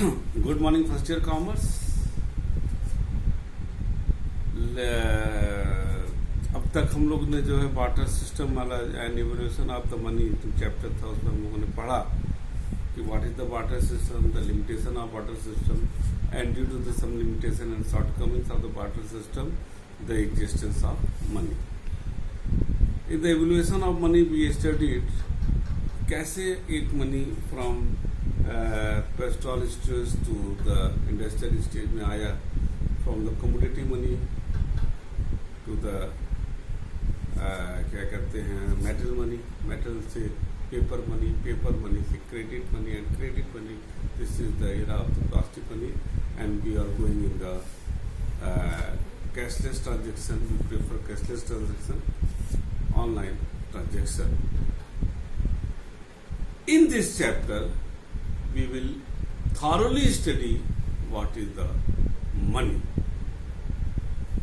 Good morning first year commerce. अब तक हम लोग ने जो है बार्टर सिस्टम वाला and evolution of the money जो चैप्टर था उसमें हम लोगों ने पढ़ा कि what is the barter system, the limitation of barter system and due to the some limitation and shortcomings of the barter system the existence of money. In the evolution of money we studied कैसे एक money from pastoral stage to the industrial stage में आया, from the commodity money to the क्या कहते हैं metal money, metal से paper money से credit money and credit money. This is the era of the plastic money and we are going in the cashless transaction. We prefer cashless transaction, online transaction. In this chapter, we will thoroughly study what is the money.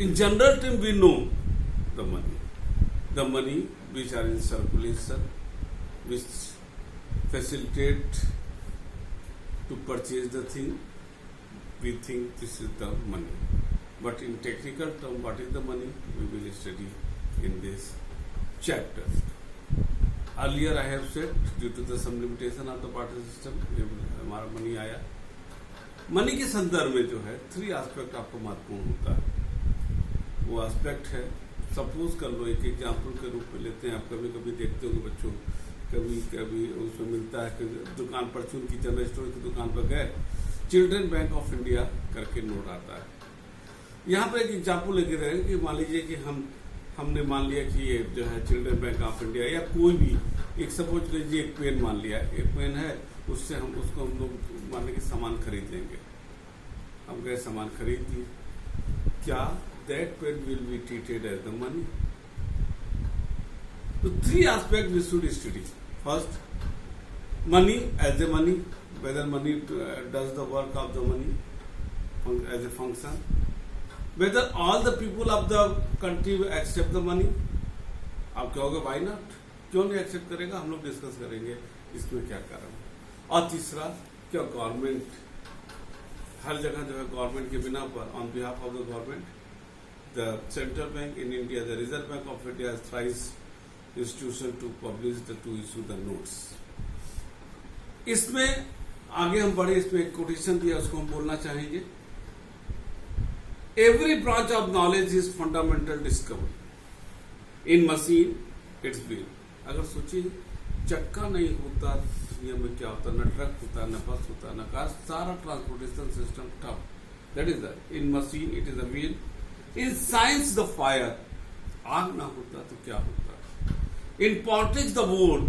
In general term, we know the money which are in circulation, which facilitate to purchase the thing. We think this is the money. But in technical term, what is the money? We will study in this chapter. Earlier I have said due to the some limitation of the barter system हमारा money आया। Money के संदर्भ में जो है 3 aspect आपको महत्वपूर्ण होता है। वो एस्पेक्ट है, सपोज कर लो एक एग्जाम्पल के रूप में लेते हैं। आप कभी कभी देखते होंगे बच्चों, कभी कभी उसमें मिलता है कि दुकान पर चून की जनरल स्टोर की दुकान पर गए, चिल्ड्रन बैंक ऑफ इंडिया करके नोट आता है। यहाँ पर एक एग्जाम्पल लेके रहे कि मान लीजिए कि हमने मान लिया कि ये जो है चिल्ड्रन बैंक ऑफ इंडिया या कोई भी एक सपोज कीजिए एक पेन मान लिया, एक पेन है, उससे हम लोग मान लीजिए सामान खरीद लेंगे। हम गए सामान खरीद लिए, क्या that pen will be treated as the money? तो 3 aspect we should study. First, money as a money, whether money does the work of the money as a function, whether all the people of the country accept the money। आप कहोगे why not, क्यों नहीं accept करेगा? हम लोग discuss करेंगे इसमें क्या कारण। और तीसरा, क्या गवर्नमेंट हर जगह जो है गवर्नमेंट के बिना पर on behalf of the government the central bank in India, the Reserve Bank of India thrice institution to publish the to issue the notes. इसमें आगे हम बढ़े, इसमें एक कोटेशन दिया उसको हम बोलना चाहेंगे। Every branch of knowledge is fundamental discovery. In machine, it's wheel. अगर सोचिए चक्का नहीं होता दुनिया में क्या होता, न ट्रक होता, न बस होता, न कार, सारा ट्रांसपोर्टेशन सिस्टम ठप। That is that. In machine, it is a wheel. In science, the fire. आग ना होता तो क्या होता? In politics, the vote.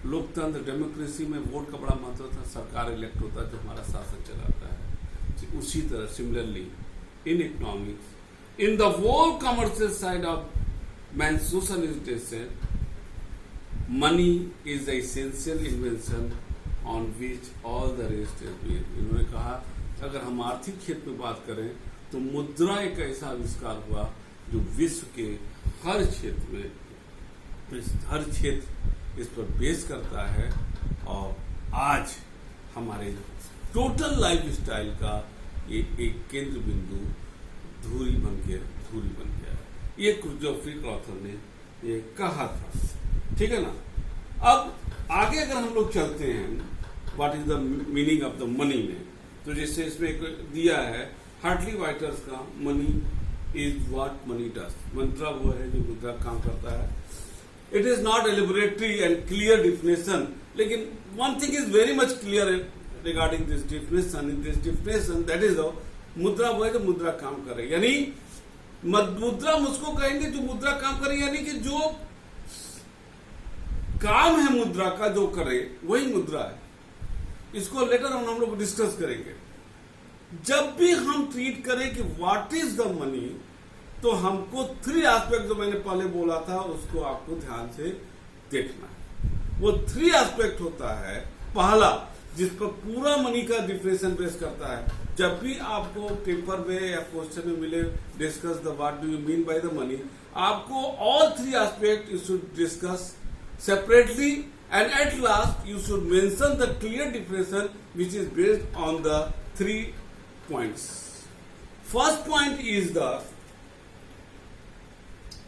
लोकतंत्र डेमोक्रेसी में वोट का बड़ा महत्व था। सरकार इलेक्ट होता जो हमारा शासन चलाता है। उसी तरह similarly in economics, in the whole commercial side of man's socialization, money is the essential invention on which all the rest is built। इन्होंने कहा अगर हम आर्थिक क्षेत्र में बात करें तो मुद्रा एक ऐसा आविष्कार हुआ जो विश्व के हर क्षेत्र में, हर क्षेत्र इस पर बेस करता है। और आज हमारे टोटल लाइफ स्टाइल का ये एक केंद्र बिंदु धूरी बन गया। ये जोफ्री ऑथर ने ये कहा था, ठीक है ना। अब आगे अगर हम लोग चलते हैं what is the meaning of the money में, तो जैसे इसमें एक दिया है हार्टली वाइटर्स का, money is what money does. मंत्रा वो है जो मुद्रा काम करता है। It is not elaborate and clear definition, लेकिन one thing is very much clear regarding this definition, in this definition, that is मुद्रा वो है जो मुद्रा काम करे। यानी मुद्रा मुझको कहेंगे जो मुद्रा काम करे, यानी कि जो काम है मुद्रा का जो करे वही मुद्रा है। इसको लेटर हम लोग डिस्कस करेंगे। जब भी हम ट्रीट करें कि व्हाट इज द मनी, तो हमको 3 एस्पेक्ट जो मैंने पहले बोला था उसको आपको ध्यान से देखना है। वो 3 एस्पेक्ट होता है। पहला, जिस पर पूरा मनी का डिफिनेशन बेस करता है। जब भी आपको पेपर में या क्वेश्चन में मिले discuss the what do you mean by the money, आपको all 3 aspect you should discuss separately and at last you should mention the clear definition which is based on the 3 points. First point is the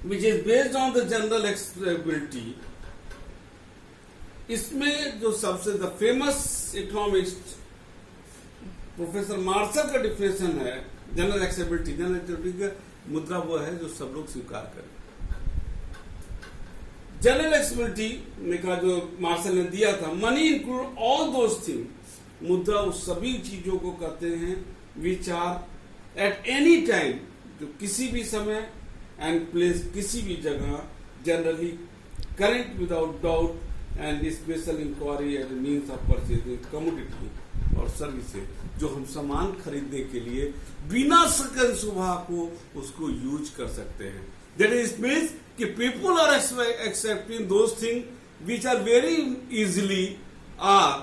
which is based on the general acceptability. इसमें जो सबसे the famous economist professor Marshall का definition है general acceptability. General acceptability का मुद्रा वो है जो सब लोग स्वीकार करें। जनरल एक्सेप्टेबिलिटी में का जो मार्शल ने दिया था, money include all those thing, मुद्रा उस सभी चीजों को कहते हैं which are at any time, जो किसी भी समय एंड प्लेस किसी भी जगह generally current without doubt and special inquiry as means of purchasing commodity और सर्विसेज, जो हम सामान खरीदने के लिए बिना सकल सुबह को उसको यूज कर सकते हैं। दैट इज मीन्स कि people are accepting those thing which are very easily are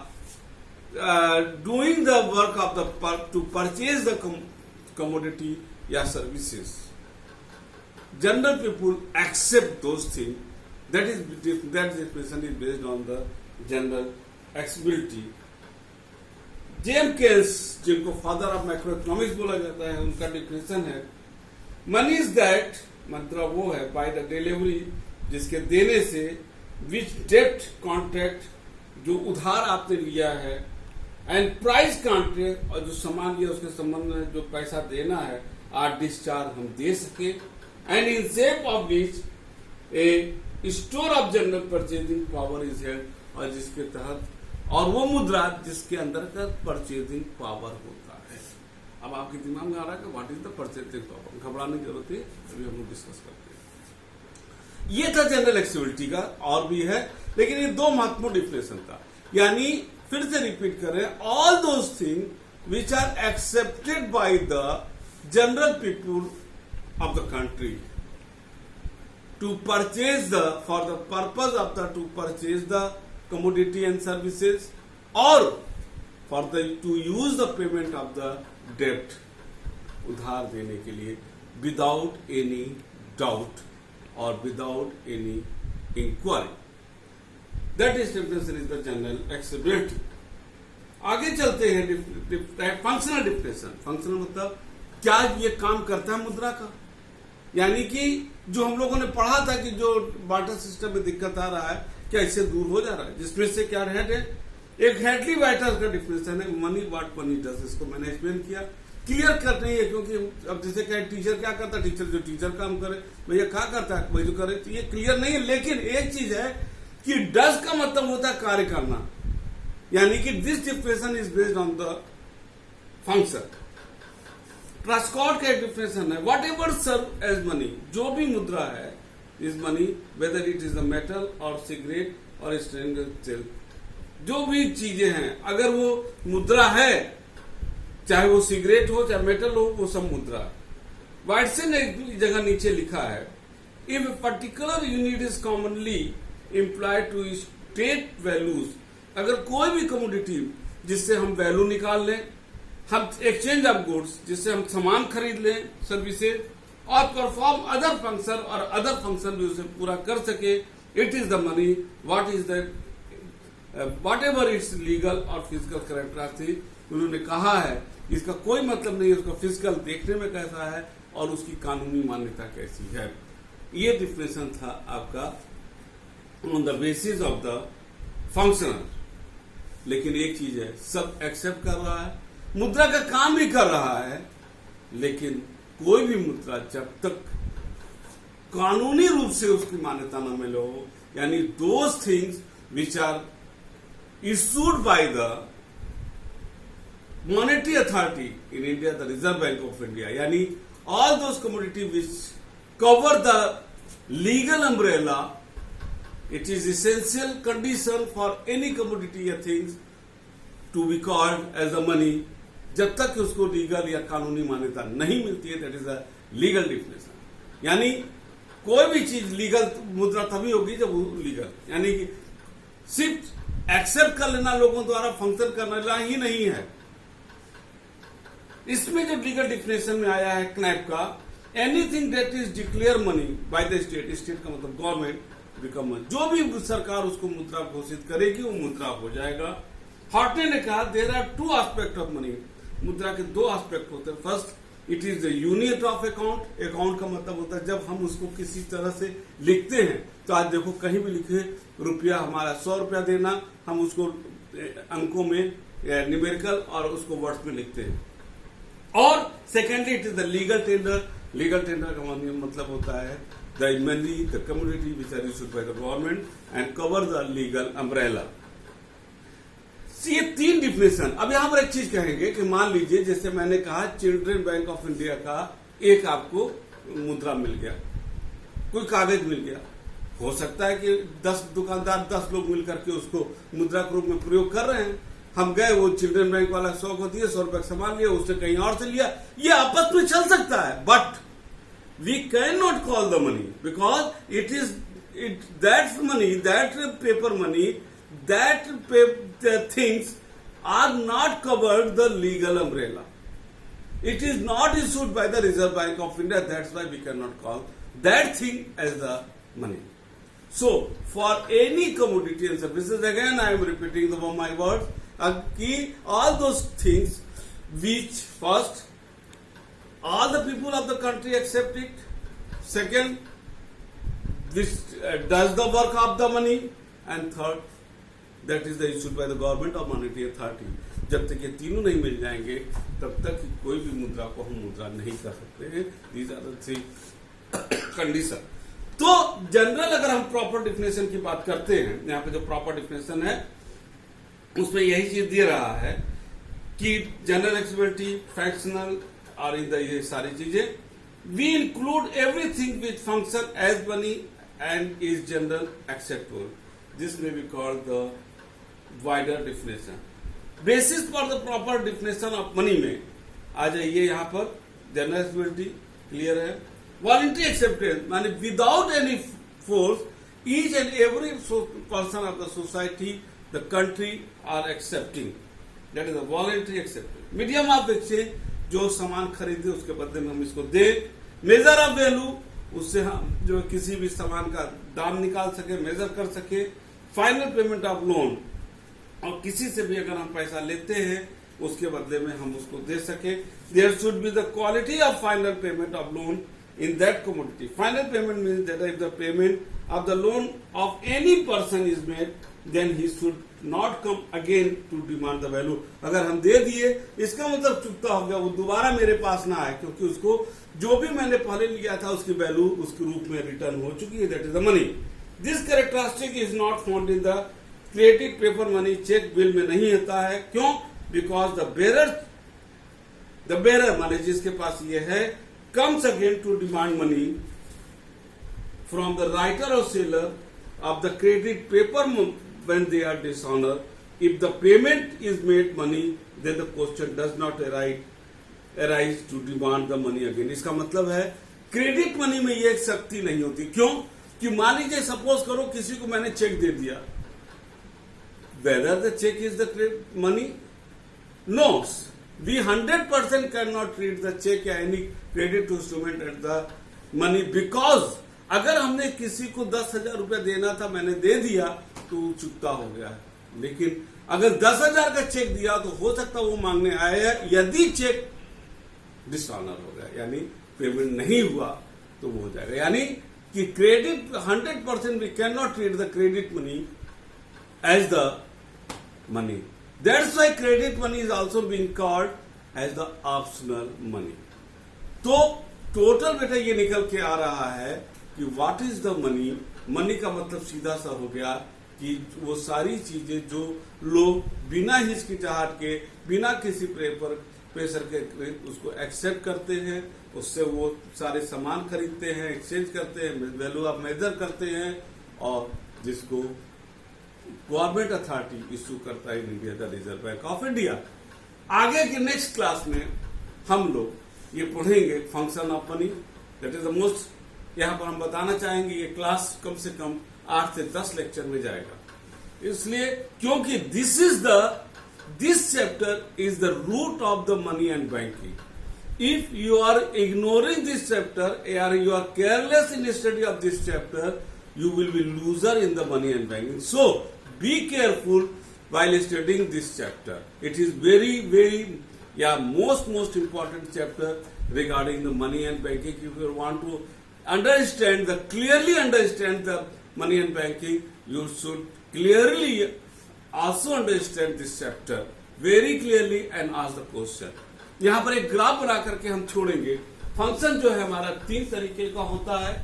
doing the work of the to purchase the commodity या services. General people accept those thing, that definition is based on the general acceptability. James Keynes, जिनको father of macroeconomics बोला जाता है, उनका definition है money is that, मुद्रा वो है बाय द डिलीवरी, जिसके देने से, विच डेब्ट कॉन्ट्रैक्ट, जो उधार आपने लिया है, एंड प्राइस कॉन्ट्रैक्ट, और जो सामान लिया उसके संबंध में जो पैसा देना है, आर डिस्चार्ज हम दे सके, and in shape of which A store of general purchasing power is held, और जिसके तहत, और वो मुद्रा जिसके अंदर का परचेजिंग पावर होता है। अब आपके दिमाग में आ रहा है कि what is the purchasing power, घबराने की जरूरत है, अभी हम लोग डिस्कस करते हैं। ये था जनरल एक्सेप्टेबिलिटी का, और भी है, लेकिन ये 2 महत्वपूर्ण डिफिनेशन था। यानी फिर से रिपीट करें, all those thing which are accepted by the general people of the country to purchase the, for the purpose of the, to purchase the commodity and services, or for the, to use the payment of the debt, उधार देने के लिए, without any doubt or without any inquiry. That is definition is the general acceptability. आगे चलते हैं functional definition. Functional मतलब क्या ये काम करता है मुद्रा का, यानी कि जो हम लोगों ने पढ़ा था कि जो बार्टर सिस्टम में दिक्कत आ रहा है, क्या इससे दूर हो जा रहा है, जिसमें से क्या हेड है, एक हेडली बार्टर का डिफिनेशन है मनी व्हाट मनी डज। इसको मैंने एक्सप्लेन किया, क्लियर कर नहीं है, क्योंकि अब जैसे क्या टीचर क्या करता है, टीचर जो टीचर काम करे, भैया क्या करता है, वही जो करे, तो ये क्लियर नहीं है। लेकिन एक चीज है कि डज का मतलब होता है कार्य करना, यानी कि this definition is based on the function. ट्रांसकॉर्ड का एक डिफिनेशन है, whatever serve as money, जो भी मुद्रा है is money, whether it is the metal और सिगरेट और स्टेनलेस स्टील, जो भी चीजें हैं, अगर वो मुद्रा है, चाहे वो सिगरेट हो चाहे मेटल हो, वो सब मुद्रा। वाटसन ने एक जगह नीचे लिखा है, if a particular unit is commonly implied to state values, अगर कोई भी कमोडिटी जिससे हम वैल्यू निकाल लें, हम एक्सचेंज ऑफ गुड्स जिससे हम सामान खरीद लें, सर्विसेज, और परफॉर्म अदर फंक्शन, और अदर फंक्शन भी उसे पूरा कर सके, it is the money. What is the what ever its legal और फिजिकल कैरेक्टरिस्टिक, उन्होंने कहा है इसका कोई मतलब नहीं है उसका फिजिकल देखने में कैसा है और उसकी कानूनी मान्यता कैसी है। ये डिफिनेशन था आपका on the basis of the functional. लेकिन एक चीज है, सब एक्सेप्ट कर रहा है, मुद्रा का काम भी कर रहा है, लेकिन कोई भी मुद्रा जब तक कानूनी रूप से उसकी मान्यता न मिले हो, यानी those things which are issued by the monetary authority in India, the Reserve Bank of India, यानी all those commodity which cover the legal umbrella, it is essential condition for any commodity या things to be called as a money, जब तक उसको legal या कानूनी मान्यता नहीं मिलती है, that is a legal definition. यानी कोई भी चीज लीगल मुद्रा तभी होगी जब वो लीगल, यानी कि सिर्फ एक्सेप्ट कर लेना लोगों द्वारा फंक्शन करना ही नहीं है। इसमें जो लीगल डिफिनेशन में आया है क्नैप का, anything that is declare money by the state, state का मतलब गवर्नमेंट, बिकम, जो भी सरकार उसको मुद्रा घोषित करेगी वो मुद्रा हो जाएगा। हॉर्टने ने कहा there are two aspect of money, मुद्रा के दो एस्पेक्ट होते हैं। First, it is the unit of account. Account का मतलब होता है जब हम उसको किसी तरह से लिखते हैं, तो आज देखो कहीं भी लिखे रुपया हमारा 100 रुपया देना, हम उसको अंकों में न्यूमेरिकल और उसको वर्ड्स में लिखते हैं। और secondly it is the legal tender. Legal tender का मतलब होता है the money, the commodity which are issued by the government and cover the legal umbrella. ये तीन डिफिनेशन। अब यहां पर एक चीज कहेंगे कि मान लीजिए जैसे मैंने कहा चिल्ड्रन बैंक ऑफ इंडिया का एक आपको मुद्रा मिल गया, कोई कागज मिल गया, हो सकता है कि 10 दुकानदार 10 लोग मिलकर के उसको मुद्रा के रूप में प्रयोग कर रहे हैं। हम गए, वो चिल्ड्रन बैंक वाला 100 को दिए, 100 रुपए का सामान लिया, उसने कहीं और से लिया, ये आपस में चल सकता है। But we can not call the money because it that money, that paper money, that things are not covered the legal umbrella. It is not issued by the Reserve Bank of India. That's why we cannot call that thing as the money. So, for any commodity and services, again I am repeating my words, all those things which first, all the people of the country accept it. Second, this does the work of the money. And third, that is the issued by the government or monetary authority. जब तक ये तीनों नहीं मिल जाएंगे तब तक कोई भी मुद्रा को हम मुद्रा नहीं कर सकते हैं। These are the three condition. तो जनरल अगर हम प्रॉपर डिफिनेशन की बात करते हैं, यहाँ पे जो प्रॉपर डिफिनेशन है उसमें यही चीज दे रहा है कि जनरल एक्सेप्टेबिलिटी, फ्रैक्शनल और इन ये सारी चीजें, we include everything which function as money and is general acceptable. This may be called the wider definition. Basis for the proper definition of money में आ जाइए, यहाँ पर जनरल एक्सेप्टेबिलिटी क्लियर है. Voluntary acceptance माने without any force each and every person of the society, the country are accepting. That is a voluntary acceptance. Medium of exchange, जो सामान खरीदे उसके बदले में हम इसको दे. मेजर ऑफ वैल्यू, उससे हम जो किसी भी सामान का दाम निकाल सके, मेजर कर सके. फाइनल पेमेंट ऑफ लोन, और किसी से भी अगर हम पैसा लेते हैं उसके बदले में हम उसको दे सके. There should be the quality of final payment of loan in that commodity. Final payment means that if the payment of the loan of any person is made, then he should not come again to demand the value. अगर हम दे दिए, इसका मतलब चुकता हो गया, वो दोबारा मेरे पास ना आए, क्योंकि उसको जो भी मैंने पहले लिया था उसकी वैल्यू उसके रूप में रिटर्न हो चुकी है. That is the money. This characteristic is not found in the credit paper money. Cheque bill में नहीं होता है. क्यों? बिकॉज द बेरर माने जिसके पास ये है comes again to demand money from the writer or seller of the credit paper when they are dishonored. If the payment is made money, then the question does not arise to demand the money again. इसका मतलब है credit money में ये शक्ति नहीं होती. क्यों? कि मान लीजिए सपोज करो किसी को मैंने चेक दे दिया, whether the check is the money? No. We 100% cannot treat the check या any credit instrument as the money, because अगर हमने किसी को 10,000 रुपया देना था, मैंने दे दिया तो चुकता हो गया. लेकिन अगर 10,000 का चेक दिया तो हो सकता वो मांगने आया, यदि चेक डिसऑनर हो गया यानी पेमेंट नहीं हुआ तो वो हो जाएगा. यानी कि credit 100% we can not treat the credit money as the money. That's why credit money is also being called as the optional money. तो टोटल बेटा ये निकल के आ रहा है कि what is the money. Money का मतलब सीधा सा हो गया कि वो सारी चीजें जो लोग बिना हिचकिचाहट के, बिना किसी प्रेशर के उसको एक्सेप्ट करते हैं, उससे वो सारे सामान खरीदते हैं, एक्सचेंज करते हैं, वैल्यू ऑफ मेजर करते हैं, और जिसको गवर्नमेंट अथॉरिटी इश्यू करता है इन India the Reserve Bank of India. आगे के नेक्स्ट क्लास में हम लोग ये पढ़ेंगे function of money. That is the most, यहां पर हम बताना चाहेंगे ये क्लास कम से कम 8 से 10 लेक्चर में जाएगा. इसलिए क्योंकि this chapter is the root of the money and banking. If you are ignoring this chapter or you are careless in study of this chapter, you will be loser in the money and banking. So be careful while studying this chapter. It is very most important chapter regarding the money and banking. If you want to clearly understand the money and banking, you should clearly also understand this chapter very clearly and ask the question. यहाँ पर एक graph बना करके हम छोड़ेंगे. Function जो है हमारा 3 तरीके का होता है.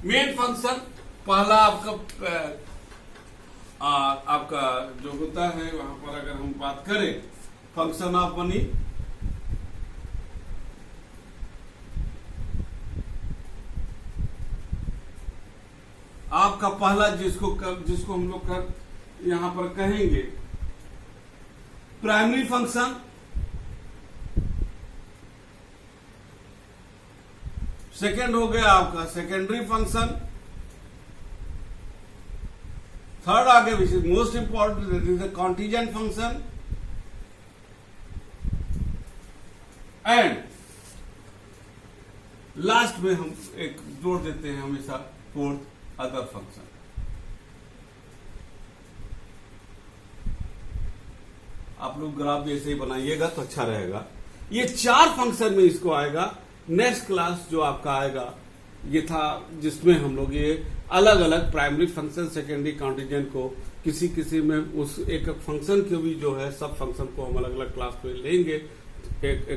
मेन फंक्शन पहला आपका जो होता है, वहां पर अगर हम बात करें फंक्शन ऑफ मनी, आपका पहला जिसको हम लोग यहां पर कहेंगे प्राइमरी फंक्शन, सेकेंड हो गया आपका सेकेंडरी फंक्शन, थर्ड आगे which is most important that is the contingent function, and last में हम एक जोड़ देते हैं हमेशा फोर्थ अदर फंक्शन. आप लोग ग्राफ भी ऐसे ही बनाइएगा तो अच्छा रहेगा. ये 4 फंक्शन में इसको आएगा. नेक्स्ट क्लास जो आपका आएगा ये था जिसमें हम लोग ये अलग अलग प्राइमरी फंक्शन, सेकेंडरी, कॉन्टीजेंट को किसी में उस एक फंक्शन के भी जो है सब फंक्शन को हम अलग अलग क्लास में लेंगे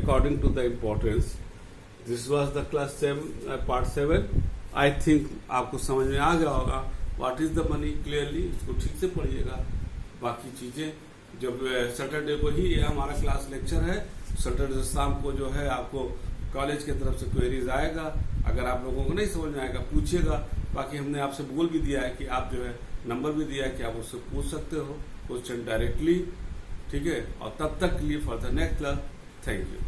according to the importance. This was the class 7 part 7. I think आपको समझ में आ गया होगा what is the money clearly. इसको ठीक से पढ़िएगा. बाकी चीजें जब सैटरडे को ही ये हमारा क्लास लेक्चर है, सैटरडे शाम को जो है आपको कॉलेज की तरफ से क्वेरीज आएगा. अगर आप लोगों को नहीं समझ में आएगा पूछिएगा. बाकी हमने आपसे बोल भी दिया है कि आप जो है नंबर भी दिया है कि आप उससे पूछ सकते हो क्वेश्चन डायरेक्टली. ठीक है. और तब तक के लिए for the next class, thank you.